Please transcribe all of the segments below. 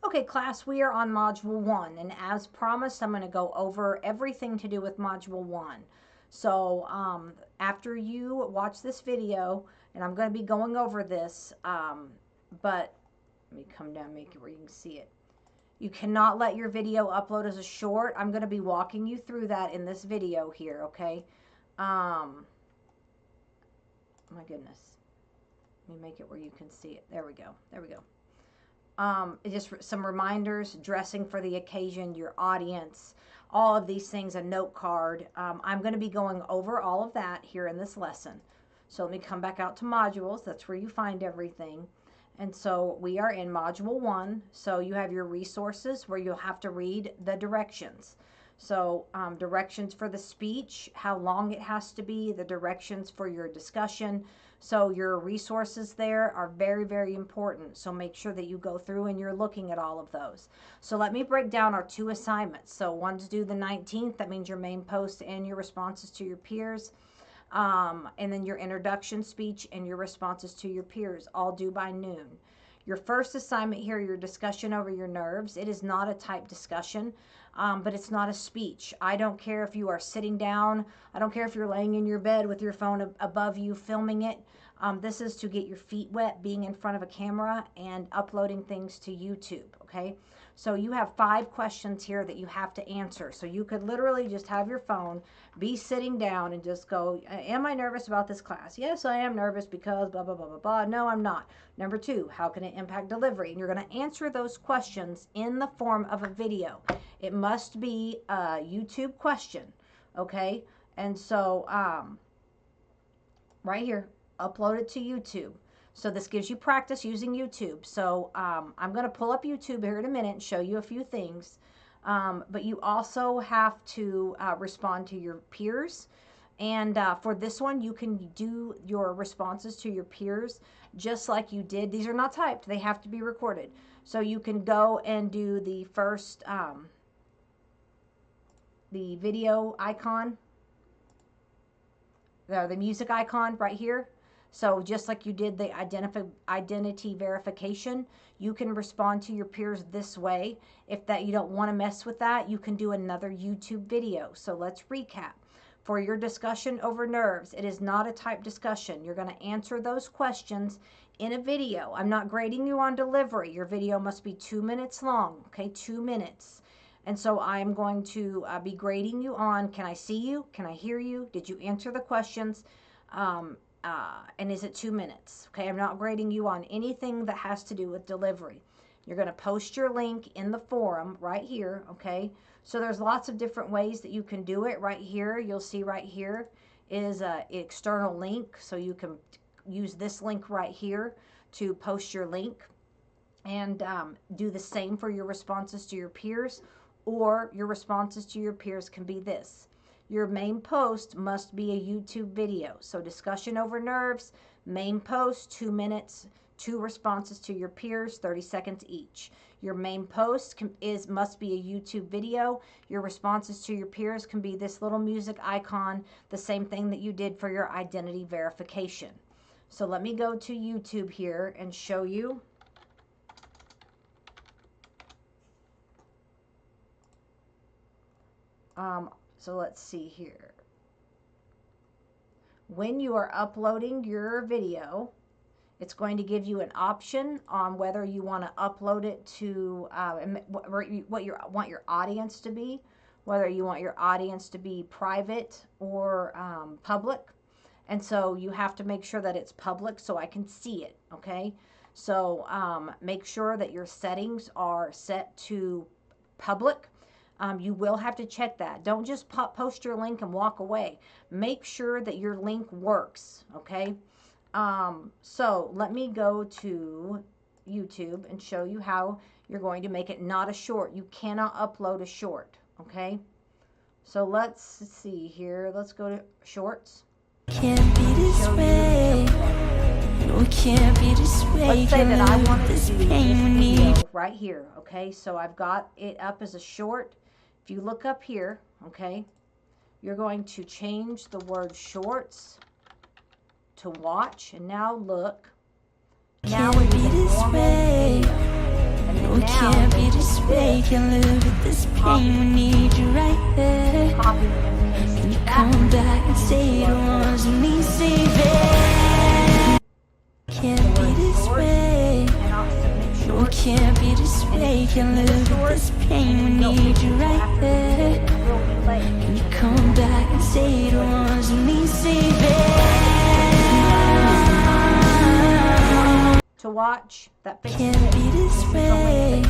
Okay, class, we are on Module 1, and as promised, I'm going to go over everything to do with Module 1. So, after you watch this video, and I'm going to be going over this, but let me come down, make it where you can see it. You cannot let your video upload as a short. I'm going to be walking you through that in this video here, okay? My goodness. Let me make it where you can see it. There we go. There we go. Just some reminders, dressing for the occasion, your audience, all of these things, a note card. I'm going to be going over all of that here in this lesson. So let me come back out to modules. That's where you find everything. And so we are in Module 1. So you have your resources where you'll have to read the directions. So directions for the speech, how long it has to be, the directions for your discussion. So your resources there are very, very important. So make sure that you go through and you're looking at all of those. So let me break down our 2 assignments. So one's due the 19th. That means your main post and your responses to your peers. And then your introduction speech and your responses to your peers, all due by noon. Your first assignment here, your discussion over your nerves. It is not a typed discussion, but it's not a speech. I don't care if you are sitting down. I don't care if you're laying in your bed with your phone above you filming it. This is to get your feet wet, being in front of a camera and uploading things to YouTube, okay? So you have 5 questions here that you have to answer. So you could literally just have your phone, be sitting down and just go, am I nervous about this class? Yes, I am nervous because blah, blah, blah, blah, blah. No, I'm not. Number 2, how can it impact delivery? And you're going to answer those questions in the form of a video. It must be a YouTube question, okay? And so right here, upload it to YouTube. So this gives you practice using YouTube. So I'm going to pull up YouTube here in a minute and show you a few things. But you also have to respond to your peers. And for this one, you can do your responses to your peers just like you did. These are not typed. They have to be recorded. So you can go and do the first, the video icon, the music icon right here. So just like you did the identity verification, you can respond to your peers this way. If that you don't want to mess with that, you can do another YouTube video. So let's recap. For your discussion over nerves, it is not a typed discussion. You're going to answer those questions in a video. I'm not grading you on delivery. Your video must be 2 minutes long, okay? 2 minutes. And so I'm going to be grading you on, can I see you? Can I hear you? Did you answer the questions? And is it 2 minutes? Okay, I'm not grading you on anything that has to do with delivery. You're going to post your link in the forum right here, okay? So there's lots of different ways that you can do it. Right here, you'll see right here is an external link. So you can use this link right here to post your link and do the same for your responses to your peers, or your responses to your peers can be this. Your main post must be a YouTube video. So discussion over nerves, main post, 2 minutes, 2 responses to your peers, 30 seconds each. Your main post must be a YouTube video. Your responses to your peers can be this little music icon, the same thing that you did for your identity verification. So let me go to YouTube here and show you. So let's see here. When you are uploading your video, it's going to give you an option on whether you want to upload it to what you want your audience to be, whether you want your audience to be private or public. And so you have to make sure that it's public so I can see it, okay? So make sure that your settings are set to public. You will have to check that. Don't just post your link and walk away. Make sure that your link works, okay? So let me go to YouTube and show you how you're going to make it not a short. You cannot upload a short, okay? So let's see here. Let's go to shorts. Can't be this way. No, it can't be this way. Let's say that I want to this do this pain video right here, okay? So I've got it up as a short. If you look up here, okay, you're going to change the word shorts to watch. And now look. Now Can't it be is a this normal way. video. And then we can't be this way. Can't live with this pain. We need you right there. Copy and paste And you that. come back and say the ones who need saving. Can't be this way. Cannot submit No, we short. can't be this way. Can't live with this pain. We need you right there. Will be late. And you come back and say the ones who need saving. To watch that fixes Can't it. be this way.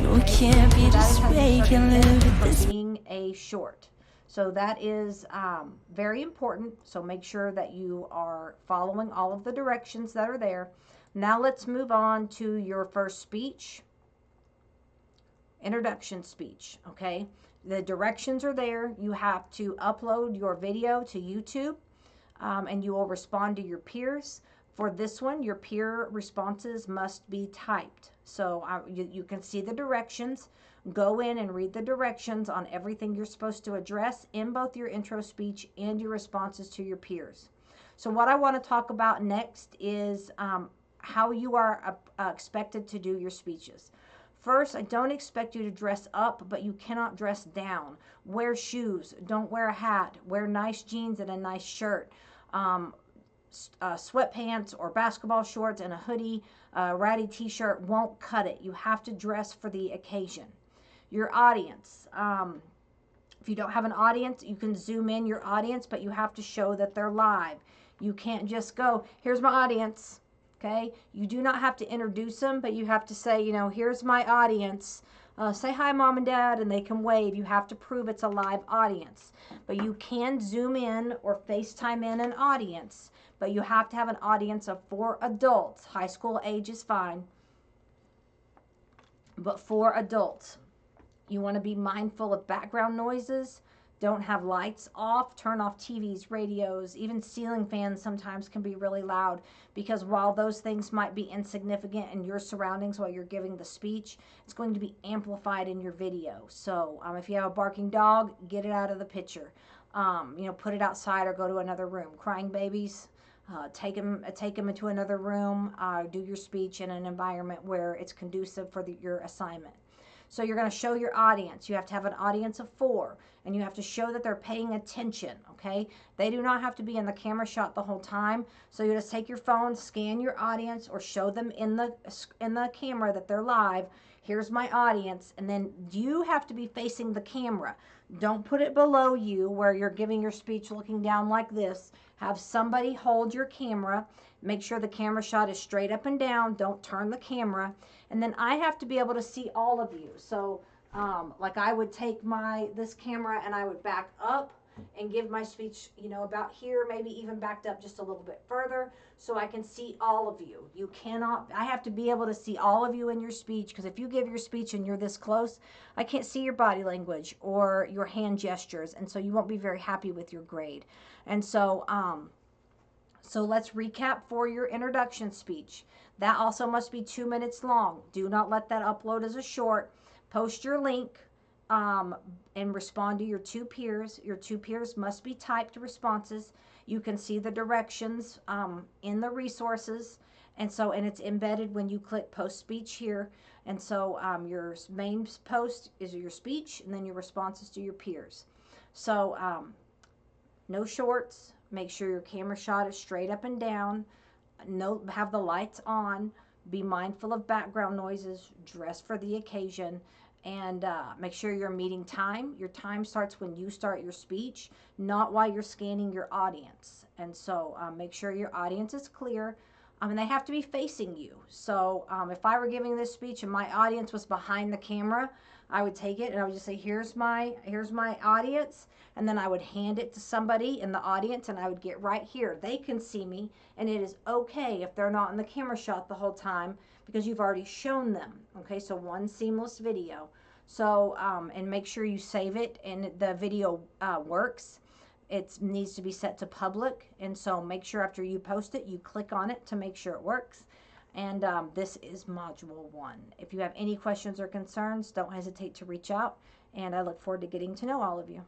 No, we can't be this way. Can't live with this. Being a short. So that is very important. So make sure that you are following all of the directions that are there. Now let's move on to your first speech. Introduction speech, okay? The directions are there. You have to upload your video to YouTube, and you will respond to your peers. For this one, your peer responses must be typed. So you can see the directions. Go in and read the directions on everything you're supposed to address in both your intro speech and your responses to your peers. So what I want to talk about next is how you are expected to do your speeches. First, I don't expect you to dress up, but you cannot dress down. Wear shoes. Don't wear a hat. Wear nice jeans and a nice shirt. Sweatpants or basketball shorts and a hoodie, ratty t-shirt won't cut it. You have to dress for the occasion. Your audience. If you don't have an audience, you can zoom in your audience, but you have to show that they're live. You can't just go, here's my audience. Okay, you do not have to introduce them, but you have to say, you know, here's my audience. Say hi, mom and dad, and they can wave. You have to prove it's a live audience. But you can zoom in or FaceTime in an audience, but you have to have an audience of 4 adults. High school age is fine, but 4 adults. You want to be mindful of background noises. Don't have lights off. Turn off TVs, radios, even ceiling fans sometimes can be really loud, because while those things might be insignificant in your surroundings while you're giving the speech, it's going to be amplified in your video. So if you have a barking dog, get it out of the picture. Put it outside or go to another room. Crying babies, take them into another room. Do your speech in an environment where it's conducive for your assignment. So you're going to show your audience. You have to have an audience of 4, and you have to show that they're paying attention, okay? They do not have to be in the camera shot the whole time. So you just take your phone, scan your audience, or show them in the camera that they're live. Here's my audience, and then you have to be facing the camera. Don't put it below you where you're giving your speech looking down like this. Have somebody hold your camera. Make sure the camera shot is straight up and down. Don't turn the camera. And then I have to be able to see all of you. So like I would take this camera and I would back up and give my speech, about here, maybe even backed up just a little bit further, so I can see all of you. I have to be able to see all of you in your speech, because if you give your speech and you're this close, I can't see your body language or your hand gestures, and so you won't be very happy with your grade. And so let's recap for your introduction speech. That also must be 2 minutes long. Do not let that upload as a short. Post your link and respond to your 2 peers. Your 2 peers must be typed responses. You can see the directions in the resources, and it's embedded when you click post speech here. And so your main post is your speech, and then your responses to your peers. So no shorts. Make sure your camera shot is straight up and down. Have the lights on. Be mindful of background noises. Dress for the occasion. And make sure you're meeting time. Your time starts when you start your speech, not while you're scanning your audience. And so make sure your audience is clear. And they have to be facing you. So if I were giving this speech and my audience was behind the camera, I would take it and I would just say, here's my audience. And then I would hand it to somebody in the audience, and I would get right here. They can see me, and it is okay if they're not in the camera shot the whole time, because you've already shown them. Okay, so one seamless video. So, and make sure you save it and the video works. It needs to be set to public, and so make sure after you post it, you click on it to make sure it works. And this is Module 1. If you have any questions or concerns, don't hesitate to reach out, and I look forward to getting to know all of you.